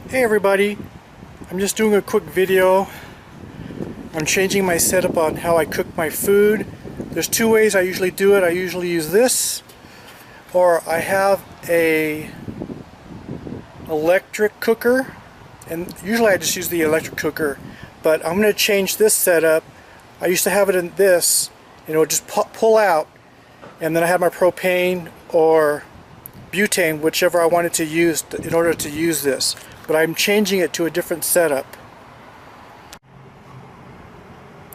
Hey everybody, I'm just doing a quick video. I'm changing my setup on how I cook my food. There's two ways I usually do it. I usually use this, or I have a electric cooker, and usually I just use the electric cooker, but I'm going to change this setup. I used to have it in this, and it would just pull out, and then I have my propane or butane, whichever I wanted to use in order to use this. But I'm changing it to a different setup.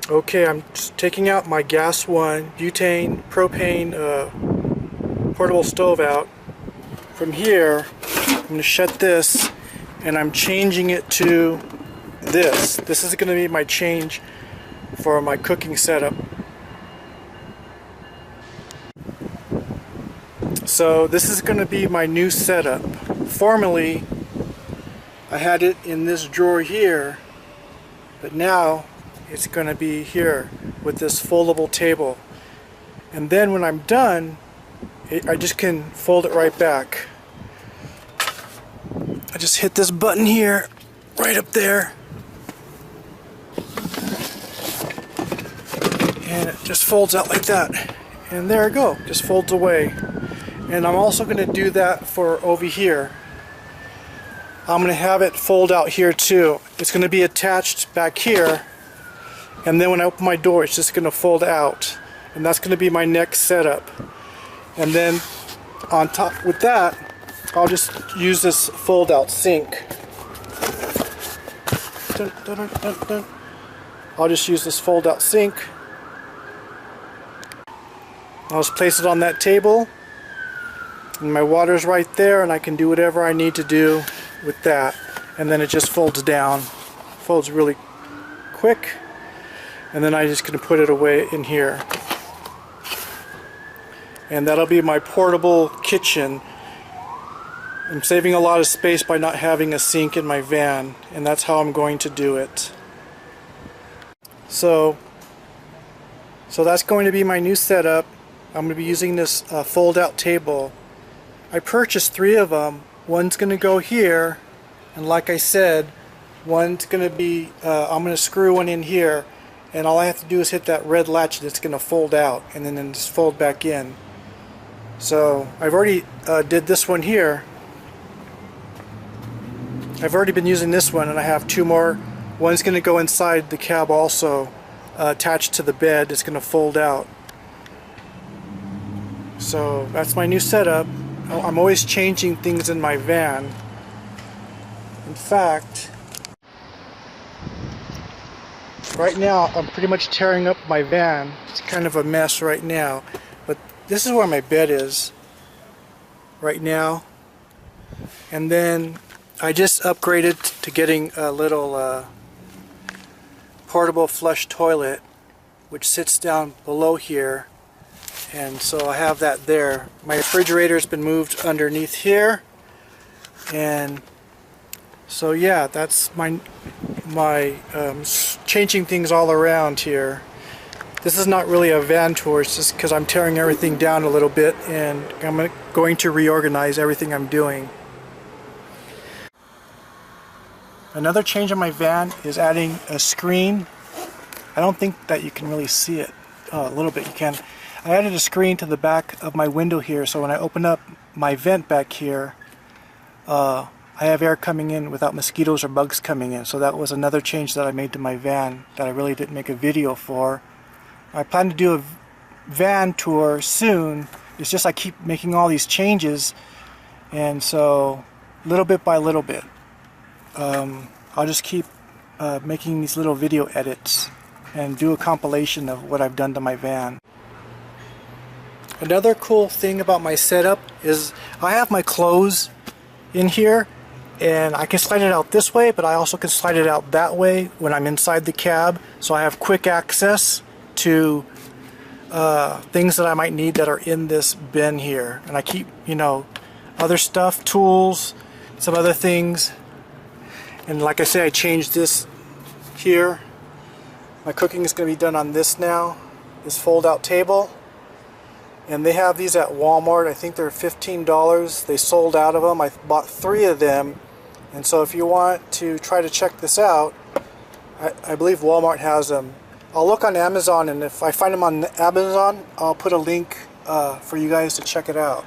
Okay, I'm just taking out my gas one, butane, propane portable stove out. From here, I'm going to shut this, and I'm changing it to this. This is going to be my change for my cooking setup. So this is going to be my new setup. Formerly, I had it in this drawer here, but now it's going to be here with this foldable table. And then when I'm done, I just can fold it right back. I just hit this button here, right up there, and it just folds out like that. And there I go, just folds away. And I'm also going to do that for over here. I'm going to have it fold out here too. It's going to be attached back here, and then when I open my door it's just going to fold out, and that's going to be my next setup. And then on top with that, I'll just use this fold out sink. Dun, dun, dun, dun, dun. I'll just use this fold out sink. I'll just place it on that table, and my water's right there, and I can do whatever I need to do with that. And then it just folds down, folds really quick, and then I'm just going to put it away in here. And that'll be my portable kitchen. I'm saving a lot of space by not having a sink in my van, and that's how I'm going to do it. So that's going to be my new setup. I'm going to be using this fold-out table. I purchased 3 of them. One's going to go here, and like I said, one's going to be, I'm going to screw one in here, and all I have to do is hit that red latch and it's going to fold out, and then just fold back in. So I've already did this one here. I've already been using this one, and I have 2 more. One's going to go inside the cab also, attached to the bed. It's going to fold out. So that's my new setup. I'm always changing things in my van. In fact, right now I'm pretty much tearing up my van. It's kind of a mess right now, but this is where my bed is right now. And then I just upgraded to getting a little portable flush toilet, which sits down below here. And so I have that there. My refrigerator has been moved underneath here, and so yeah, that's my changing things all around here. This is not really a van tour, it's just because I'm tearing everything down a little bit, and I'm going to reorganize everything I'm doing. Another change in my van is adding a screen. I don't think that you can really see it. Oh, a little bit you can. I added a screen to the back of my window here, so when I open up my vent back here, I have air coming in without mosquitoes or bugs coming in. So that was another change that I made to my van that I really didn't make a video for. I plan to do a van tour soon. It's just I keep making all these changes, and so little bit by little bit, I'll just keep making these little video edits and do a compilation of what I've done to my van. Another cool thing about my setup is I have my clothes in here, and I can slide it out this way, but I also can slide it out that way when I'm inside the cab, so I have quick access to things that I might need that are in this bin here. And I keep, you know, other stuff, tools, some other things. And like I say, I changed this here. My cooking is going to be done on this now, this fold-out table. And they have these at Walmart. I think they're $15. They sold out of them. I bought 3 of them And so if you want to try to check this out, I believe Walmart has them. I'll look on Amazon, and if I find them on Amazon, I'll put a link for you guys to check it out.